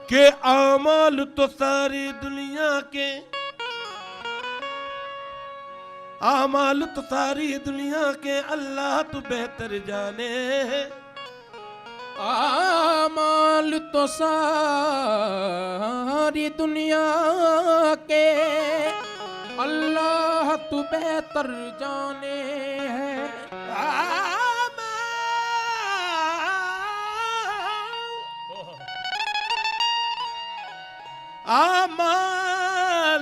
के आमाल तो सारी दुनिया के, आमाल तो सारी दुनिया के अल्लाह तो बेहतर जाने है। आमाल तो सारी दुनिया के अल्लाह तू बेहतर जाने है। आमाल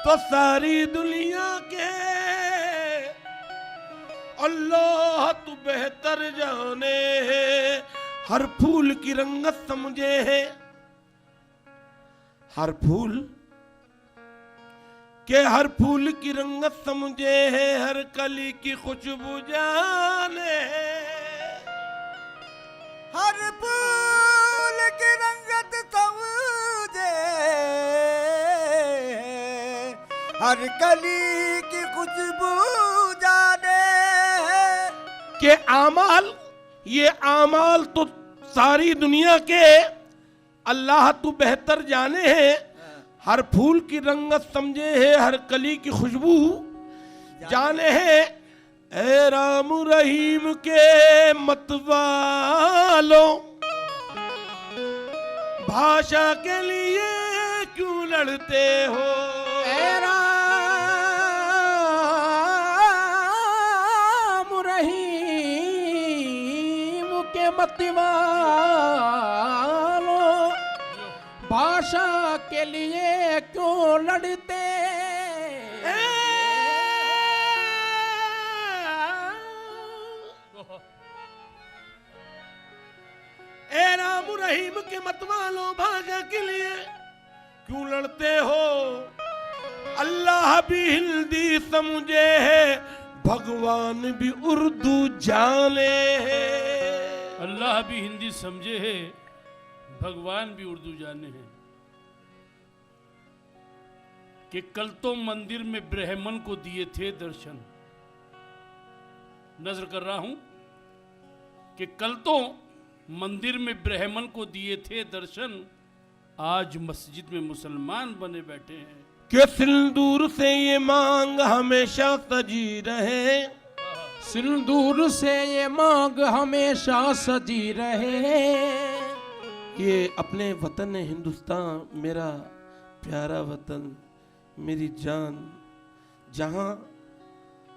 तो सारी दुनिया के अल्लाह तू बेहतर जाने है। हर फूल की रंगत समझे है, हर फूल के हर फूल की रंगत समझे है, हर कली की खुशबू जाने है। हर फूल की रंगत समझे, हर कली की खुशबू जाने है। के आमाल, ये आमाल तो सारी दुनिया के अल्लाह तू बेहतर जाने है। हर फूल की रंगत समझे है, हर कली की खुशबू जाने है। ए राम रहीम के मतवालों, भाषा के लिए क्यों लड़ते हो? ए राम रहीम के मतवालों, भाषा के लिए क्यों लड़ते? ए राम रहीम के मतवालों, भाषा के लिए क्यों लड़ते हो? अल्लाह भी हिंदी समझे है, भगवान भी उर्दू जाने है। अल्लाह भी हिंदी समझे है, भगवान भी उर्दू जाने हैं। कि कल तो मंदिर में ब्राह्मण को दिए थे दर्शन, नजर कर रहा हूं कि कल तो मंदिर में ब्राह्मण को दिए थे दर्शन, आज मस्जिद में मुसलमान बने बैठे हैं। कि सिंदूर से ये मांग हमेशा सजी रहे, सिंदूर से ये मांग हमेशा सजी रहे। ये अपने वतन हिंदुस्तान, मेरा प्यारा वतन, मेरी जान, जहां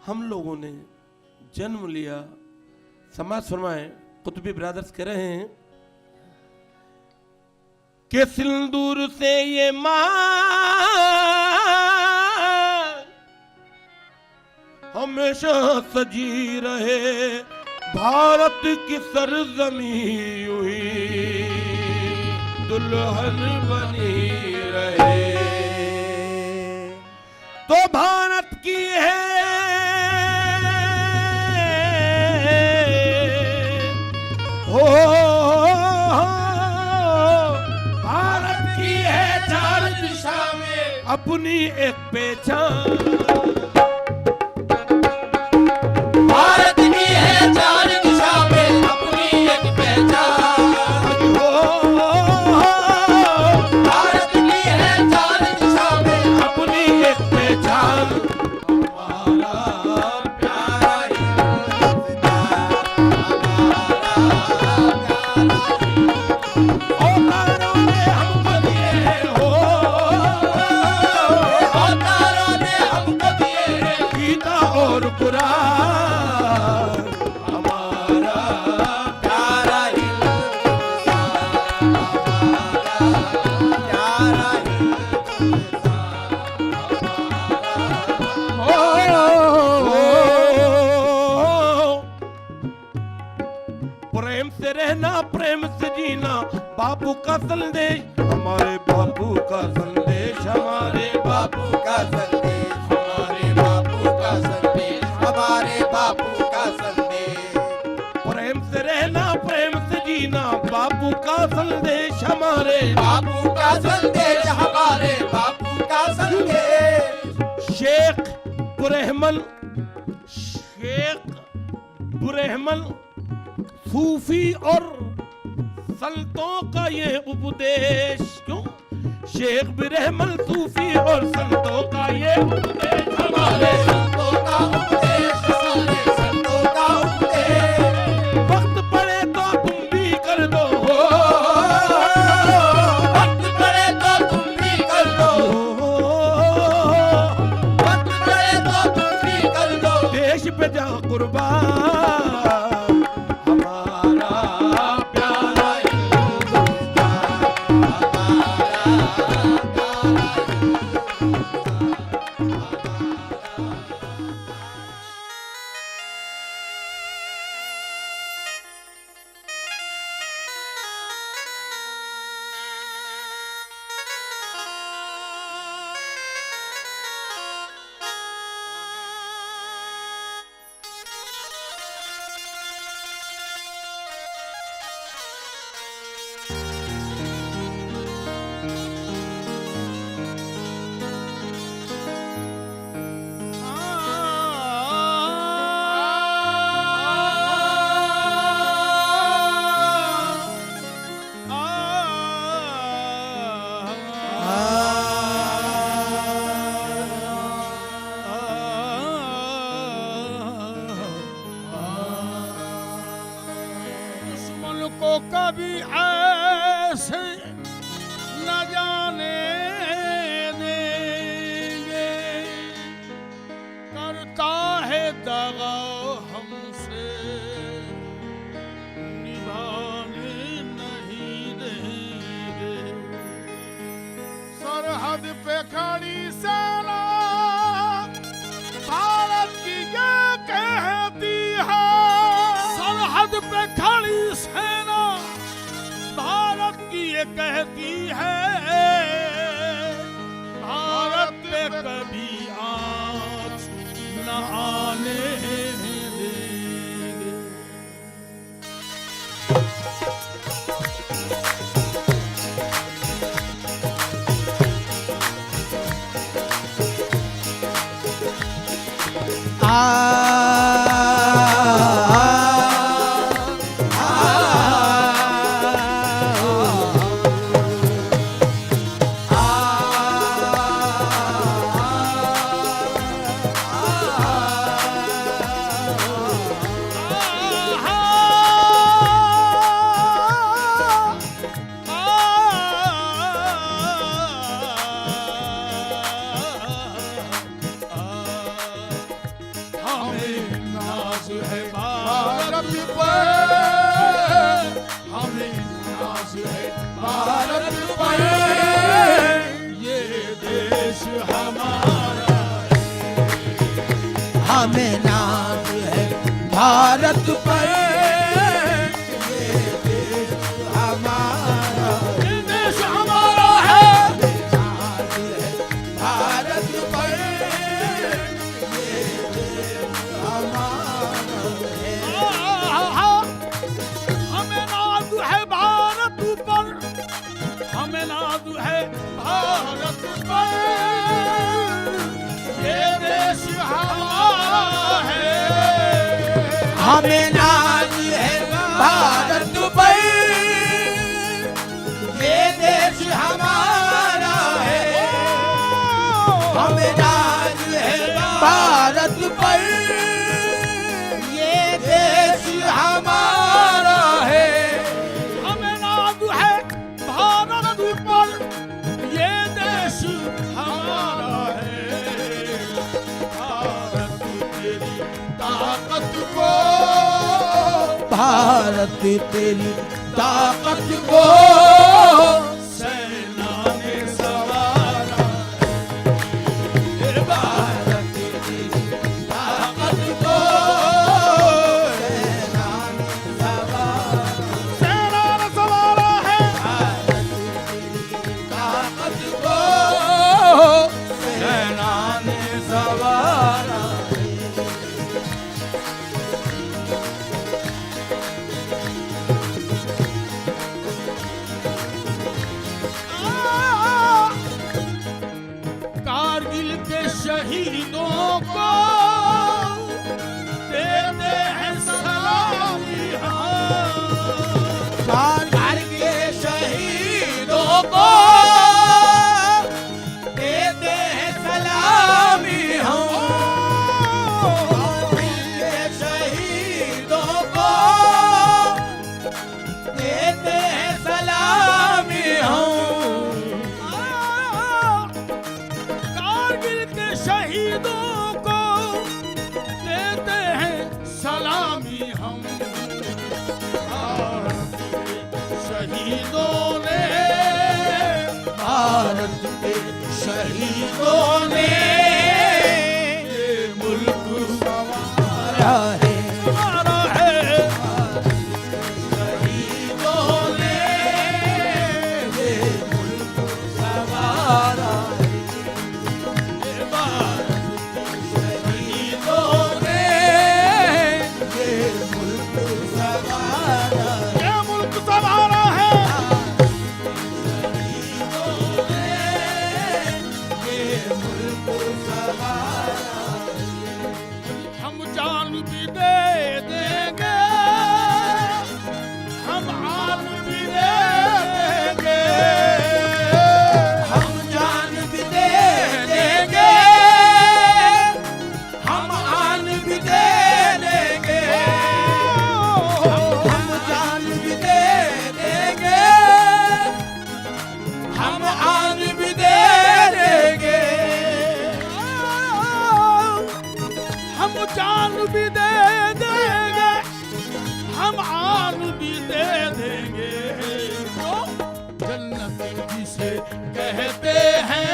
हम लोगों ने जन्म लिया। समाज फरमाए, कुतुबी ब्रदर्स कह रहे हैं कि सिंदूर से ये मांग हमेशा सजी रहे, भारत की सरजमी हुई दुल्हन बनी रहे। तो भारत की है हो, भारत की है चार दिशा में अपनी एक पहचान। भारत की है चार दिशा में अपनी एक पहचान। भारत की है चार दिशा में अपनी एक पहचान। हमारा प्यारा हिंदुस्तान, औतारों ने हमको दिए हैं हो, औतारों ने हमको दिए हैं गीता और कुरान। हमारा प्यारा हिंदुस्तान, हमारा प्यारा प्रेम से रहना, प्रेम से जीना, बापू का संदेश, हमारे बापू का संदेश, हमारे बापू का संदेश, हमारे बापू का संदेश, हमारे बापू का संदेश। प्रेम से रहना, प्रेम से जीना, बापू का संदेश, हमारे बापू का संदेश, हमारे बापू का संदेश। शेख बुरहमन, शेख बुरहमन सूफी और संतों का ये उपदेश क्यों शेख बिरहमल सूफी और संतों का ये उपदेश हमारे संतों का उपदेश, हमारे संतों का उपदेश। वक्त पड़े तो तुम भी कर दो वक्त पड़े तो तुम भी कर दो, वक्त पड़े तो तुम भी कर दो। देश पे जा कुर्बान हमारा प्यारा दुश्मन को कभी ऐसे न जाने देंगे, करता है दगा हमसे निभाने नहीं देंगे। सरहद पे खड़ी सेना भारत की ये कहती है, सरहद पे खड़ी सेना भारत की ये कहती है, भारत पे कभी आँच न आने देंगे। हमें नाज है भारत पर, हमें नाज है भारत पर, ये देश हमारा हमें नाज है भारत पर, ये देश हमारा, ये देश हमारा है। नाज है भारत पर, ये देश हमारा है। हमें नाज है भारत पर, हमें नाज है भारत पर, ये देश हमारा है। हमें नाज है भारत पर, ये देश हमारा है। हमें नाज है भारत पर, ये देश हमारा है। हमें नाज है भारत पर, ये देश हमारा है। भारत तेरी ताकत को, भारत तेरी ताकत को सेना ने सवारा। भारत तेरी ताकत को सेना ने सवारा। सेना ने सवारा है। भारत तेरी ताकत को सेना ने सवारा। कारगिल के शहीदों को देते हैं सलामी हम। कारगिल शहीदों को देते हैं सलामी हम। भारत के शहीदों ने, भारत के शहीदों ने ये मुल्क संवारा है, हमारा है। शहीदों ने ये मुल्क संवारा है, ये भारत शहीदों ने ये मुल्क संवारा है, ये मुल्क संवारा है। हम जान भी दे देंगे, हम आन भी दे देंगे, हम जान भी दे देंगे, हम आन भी दे देंगे, हम जान भी दे देंगे, हम आन भी दे देंगे, हम जान भी दे देंगे, हम आन भी दे देंगे। जन्नत जिसे कहते हैं,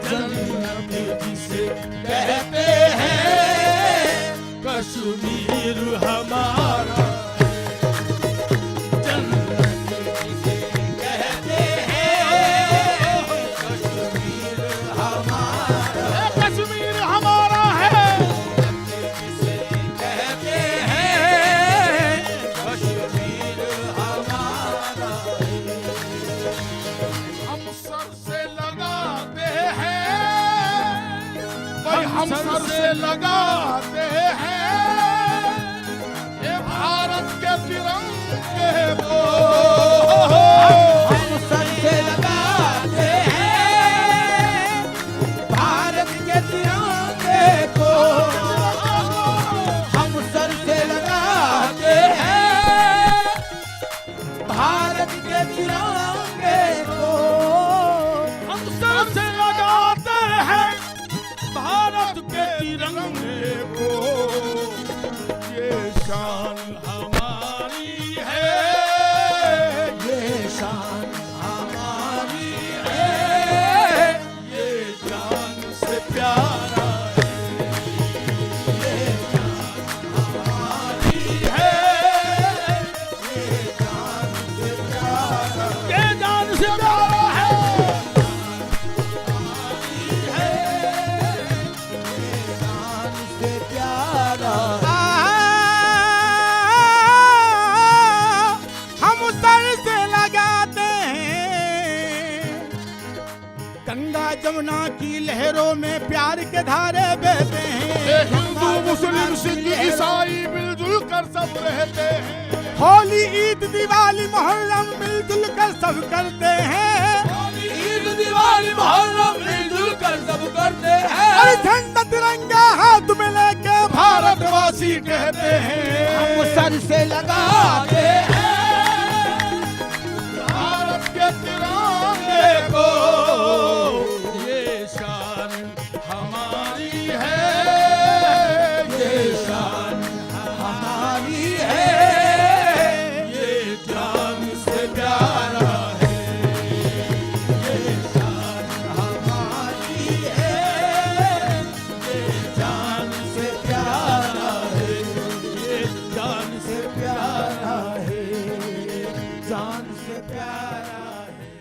जन्नत जिसे कहते हैं, कश्मीर हमारा है। जन्नत जिसे कहते हैं, कश्मीर हमारा, कश्मीर हमारा है। जिसे कहते हैं, कश्मीर हमारा है। हम सर से लगाते हैं, भाई हम सर से लगाते हैं, ये भारत के तिरंगे को। हम सर से लगाते हैं, भारत के तिरंगे को। हम सर से लगाते हैं, भारत के तिरंगे को। हम सर से लगाते हैं भारत के तिरंगे को। ये शान हमारी है, ये शान हमारी है, ये जान से प्यारा है। ये हमारी है, ये जान से प्यारा ये जान से प्यारा है। से प्यारा। हम सर से लगाते हैं, गंगा जमुना की लहरों में प्यार के धारे बहते हैं। हिंदू मुस्लिम सिख ईसाई मिलजुल कर सब रहते हैं। होली ईद दिवाली मोहर्रम मिलजुल कर सब करते हैं। ईद दिवाली मुहर्रम मिलजुल कर सब करते हैं। और झंडा तिरंगा हाथ में लेके भारतवासी कहते हैं। हम सर से लगाते हैं, भारत के तिरंगे को। ये शान हमारी है, ये शान हमारी है, ये जान से प्यारा है। हमारी है, ये जान से प्यारा है, ये जान से प्यारा है, जान से प्यारा है।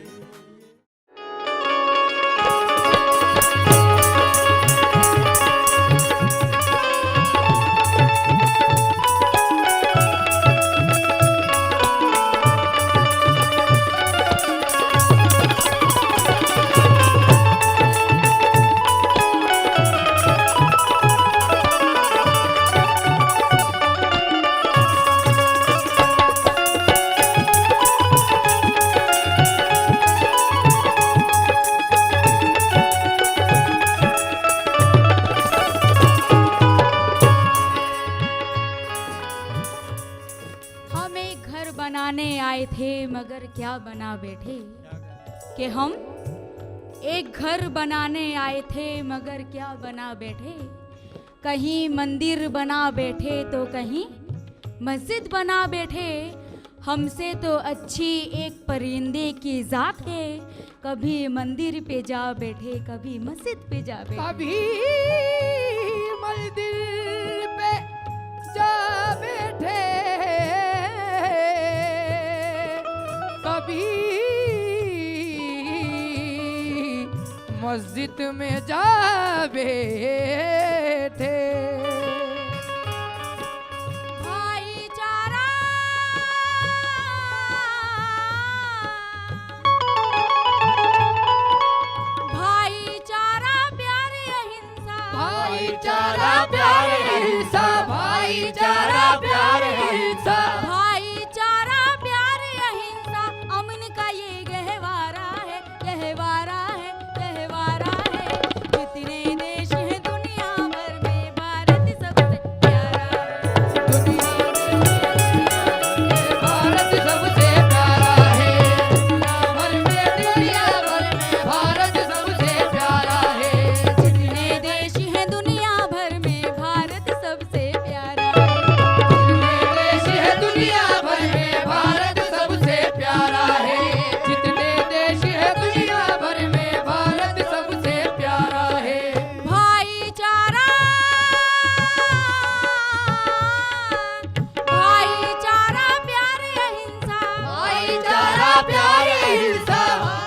बनाने आए थे मगर क्या बना बैठे कि हम एक घर बनाने आए थे मगर क्या बना बैठे, कहीं मंदिर बना बैठे तो कहीं मस्जिद बना बैठे। हमसे तो अच्छी एक परिंदे की जात है, कभी मंदिर पे जा बैठे कभी मस्जिद पे जा बैठे। कभी मंदिर पे जा बैठे, कभी मस्जिद में जा बैठे। भाईचारा भाईचारा प्यार अहिंसा, भाईचारा प्यार अहिंसा, भाईचारा प्यार अहिंसा, भाईचारा प्यार अहिंसा, अमन का ये गहवारा है, गहवारा है, गहवारा है। जितने देश हैं दुनिया भर में भारत सबसे प्यारा है। भारत सबसे प्यारा है, दुनिया भर में भारत सबसे प्यारा है। जितने देश हैं दुनिया भर में भारत सबसे प्यारा है। देश है दुनिया भर में भारत सबसे प्यारा है। जितने देश है दुनिया भर में भारत सबसे प्यारा है। भाईचारा भाईचारा प्यार अहिंसा, भाईचारा प्यार अहिंसा,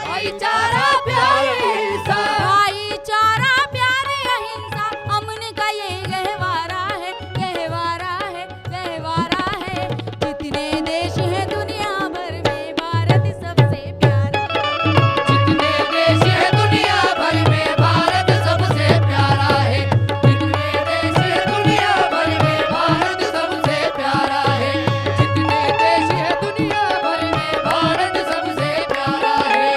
भाईचारा प्यार अहिंसा, भाईचारा प्यार अहिंसा, अमन का ये गहवारा है, गहवारा है, गहवारा है। जितने देश हैं दुनिया भर में भारत सबसे प्यारा है। जितने देश है दुनिया भर में भारत सबसे प्यारा है। जितने देश है दुनिया भर में भारत सबसे प्यारा है। जितने देश है दुनिया भर में भारत सबसे प्यारा है।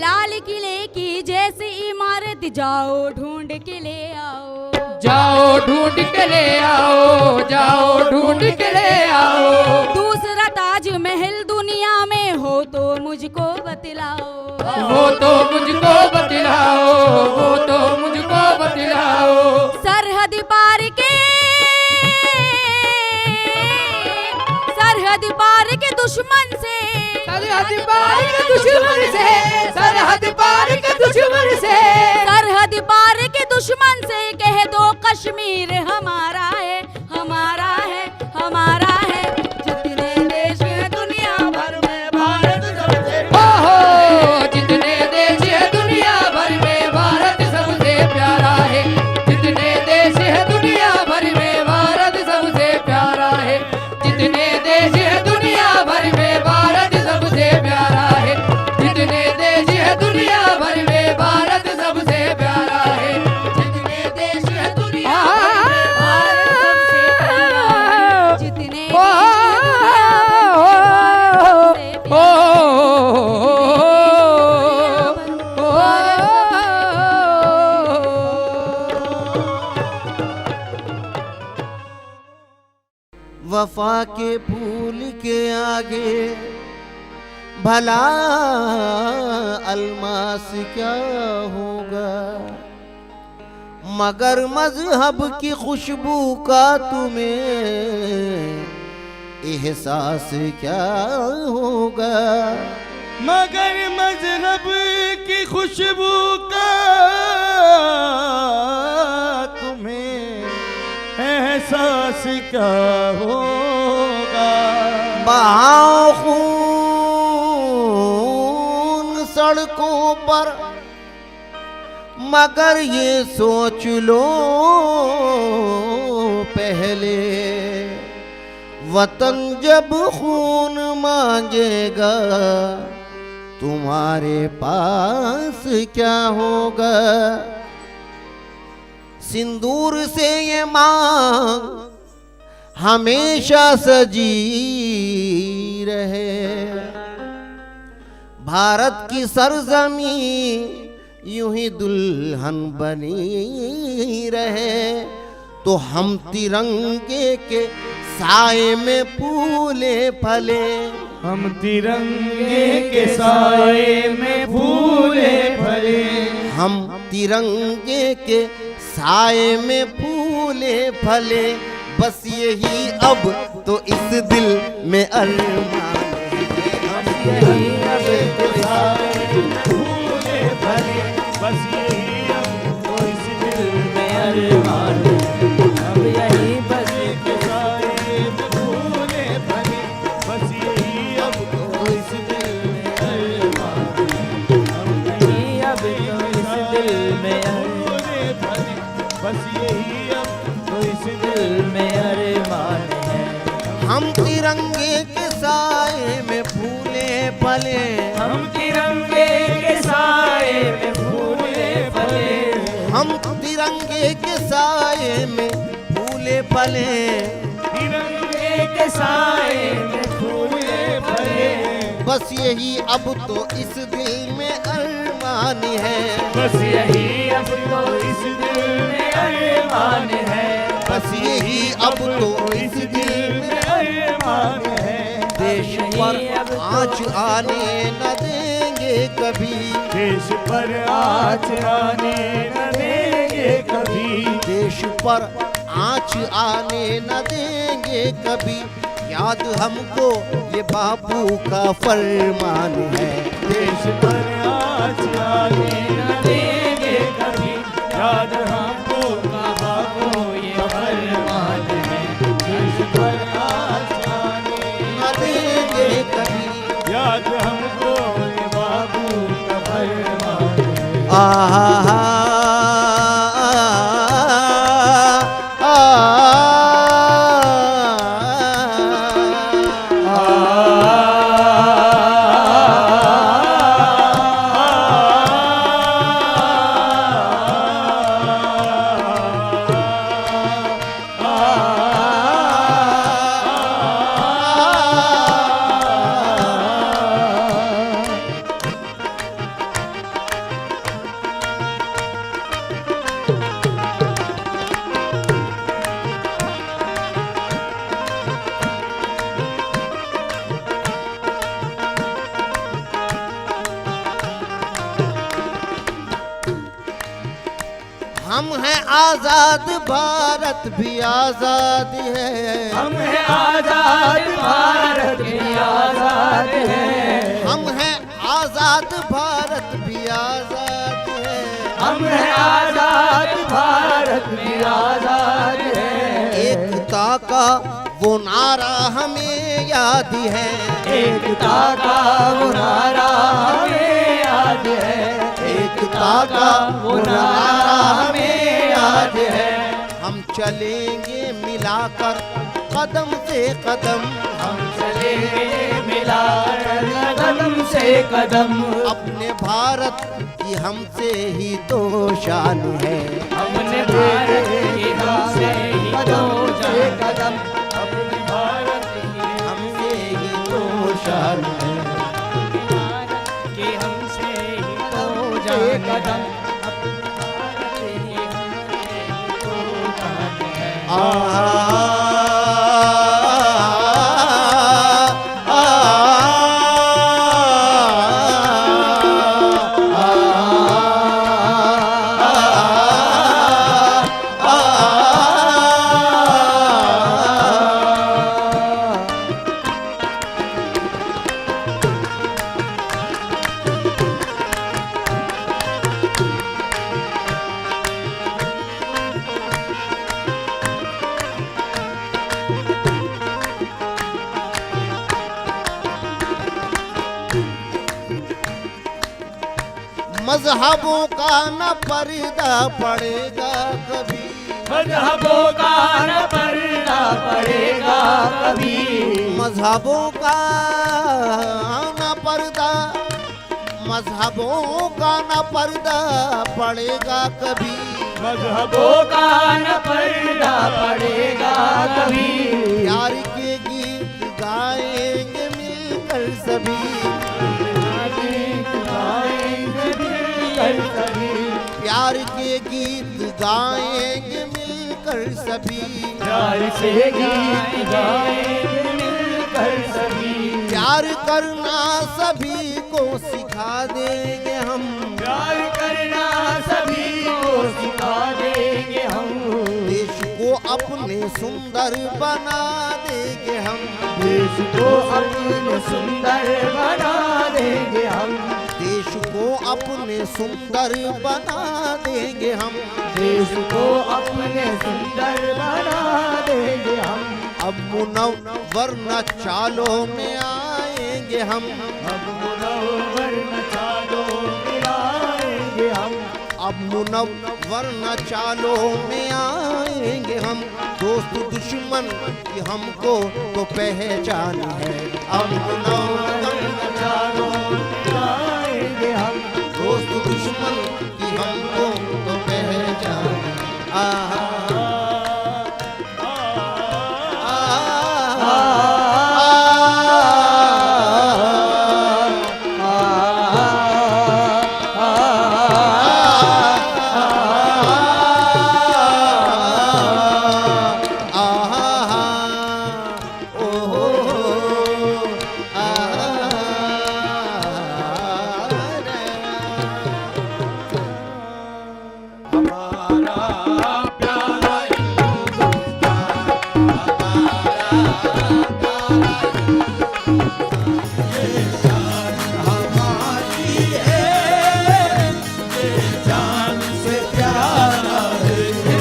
लाल किले की जैसी इमारत जाओ ढूंढ के ले आओ, जाओ ढूंढ के ले आओ, जाओ ढूंढ के ले आओ। दूसरा ताजमहल दुनिया में हो तो मुझको बतलाओ। वो तो मुझको बतलाओ, वो तो मुझको बतलाओ। सरहद पार के दुश्मन से, सरहद पार के दुश्मन से, सरहद पार के दुश्मन से, सरहद पार के दुश्मन से कह दो कश्मीर हमारा है, हमारा है, हमारा है। जितने देश हैं दुनिया भर में भारत सबसे ओहो, जितने देश है दुनिया भर में भारत सबसे प्यारा है। जितने देश है दुनिया भर में भारत सबसे प्यारा है। जितने देश है दुनिया भर में भारत सबसे प्यारा है। जितने देश है दुनिया भर में भारत सबसे प्यारा है। जितने देश है दुनिया भर में भारत सबसे प्यारा है। जितने देश हैं दुनिया भर में भारत सबसे ओ वफा के फूल के आगे भला अलमास क्या होगा, मगर मजहब की खुशबू का तुम्हें एहसास क्या होगा। मगर मजहब की खुशबू का तुम्हें एहसास क्या होगा। बहाओ खून सड़कों पर, मगर ये सोच लो पहले, वतन जब खून मांगेगा तुम्हारे पास क्या होगा। सिंदूर से ये मांग हमेशा सजी रहे। भारत की सरजमी यूं ही दुल्हन बनी रहे, तो हम तिरंगे के साए में फूले फले। हम तिरंगे के साए में फूले फले। हम तिरंगे के साए में फूले फले। बस यही अब तो इस दिल में अरमान है। यही अब तो साए में फूले फले। बस यही अब तो इस दिल में अरमान है। अब यही बस के साए में फूले फले। बस यही अब तो इस दिल में अरमान है। अब यही अब तो इस दिल में फूले फले। बस यही अब तो इस दिल में अरमान है। हम तिरंगे के साए में फूले फले। हम तिरंगे के साए में फूले फले। हम तिरंगे के साए में फूले फले। तिरंगे के साए में फूले फले। बस यही अब तो इस दिल में अरमान है। बस यही अब तो इस दिल में अरमान है। बस यही अब तो इस दिल में अरमान है। देश पर आँच आने न देंगे कभी। देश पर आँच आने न देंगे कभी। देश पर आँच आने न देंगे कभी। याद हमको ये बापू का फरमान है। देश पर आँच आने न देंगे कभी। याद हमको कहा को ये फरमान है। देश पर आँच आने न देंगे कभी। याद हमको ये बाबू का फरमान है। आहा हम हैं आजाद, भारत भी आजाद है। हम हैं आजाद, भारत भी आजाद है। हम हैं आजाद, भारत भी आजाद है। हम हैं आजाद, भारत भी आजाद है। एकता का वो नारा हमें याद है। एकता का वो नारा हमें याद है। एकता का वो नारा हमें याद है। हम चलेंगे मिलाकर कदम से कदम। हम चलेंगे मिलाकर कदम से कदम। अपने भारत की हमसे ही तो शान है। अपने भारत की हमसे ही कदम से कदम। अपने भारत की हमसे ही तो शान है। कि हमसे ही तो जान कदम। अपने भारत की हमसे ही तो जान है। मजहबों का न पर्दा पड़ेगा कभी। मजहबों का न पर्दा पड़ेगा कभी। मजहबों का न पर्दा, मजहबों का न पर्दा पड़ेगा कभी। मजहबों का न पर्दा पड़ेगा कभी। प्यार के गीत गाएंगे मिलकर सभी, प्यार के गीत गाएंगे मिलकर सभी, प्यार से गीत गाएंगे मिलकर सभी। प्यार करना सभी को सिखा देंगे हम, प्यार करना सभी को सिखा देंगे हम। देश को अपने सुंदर बना देंगे हम, देश को अपने सुंदर बना देंगे हम। देश को अपने सुंदर बना देंगे हम, देश को अपने सुंदर बना देंगे हम। अब मुनव्वर न चालों में आएंगे हम, अब मुनव्वर न चालों में आएंगे हम। अब मुनव्वर न चालों में आएंगे हम। दोस्त दुश्मन की हमको तो पहचान है, अब मुनव्वर न चालों में आएंगे हम। दोस्त दुश्मन की हमको तो पहचान है। आहा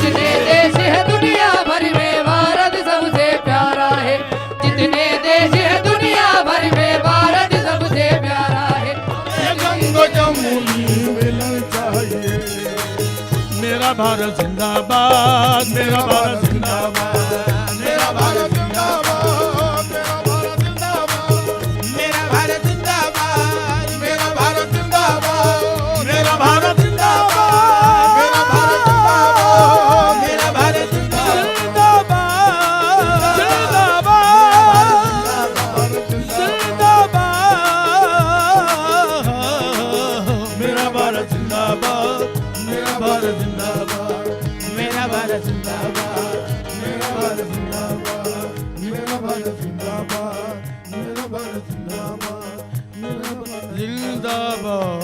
जितने देश है दुनिया भर में भारत सबसे प्यारा है। जितने देश है दुनिया भर में भारत सबसे प्यारा है। गंगो जमुनी मिलन चाहिए। मेरा भारत जिंदाबाद, मेरा भारत जिंदाबाद, मेरा भारत जिंदाबाद, मेरा भारत जिंदाबाद, मेरा भारत जिंदाबाद, मेरा भारत जिंदाबाद, मेरा भारत जिंदाबाद, मेरा भारत जिंदाबाद, मेरा भारत जिंदाबाद, मेरा भारत जिंदाबाद, मेरा भारत जिंदाबाद, मेरा भारत जिंदाबाद, मेरा भारत जिंदाबाद, मेरा भारत जिंदाबाद, मेरा भारत जिंदाबाद।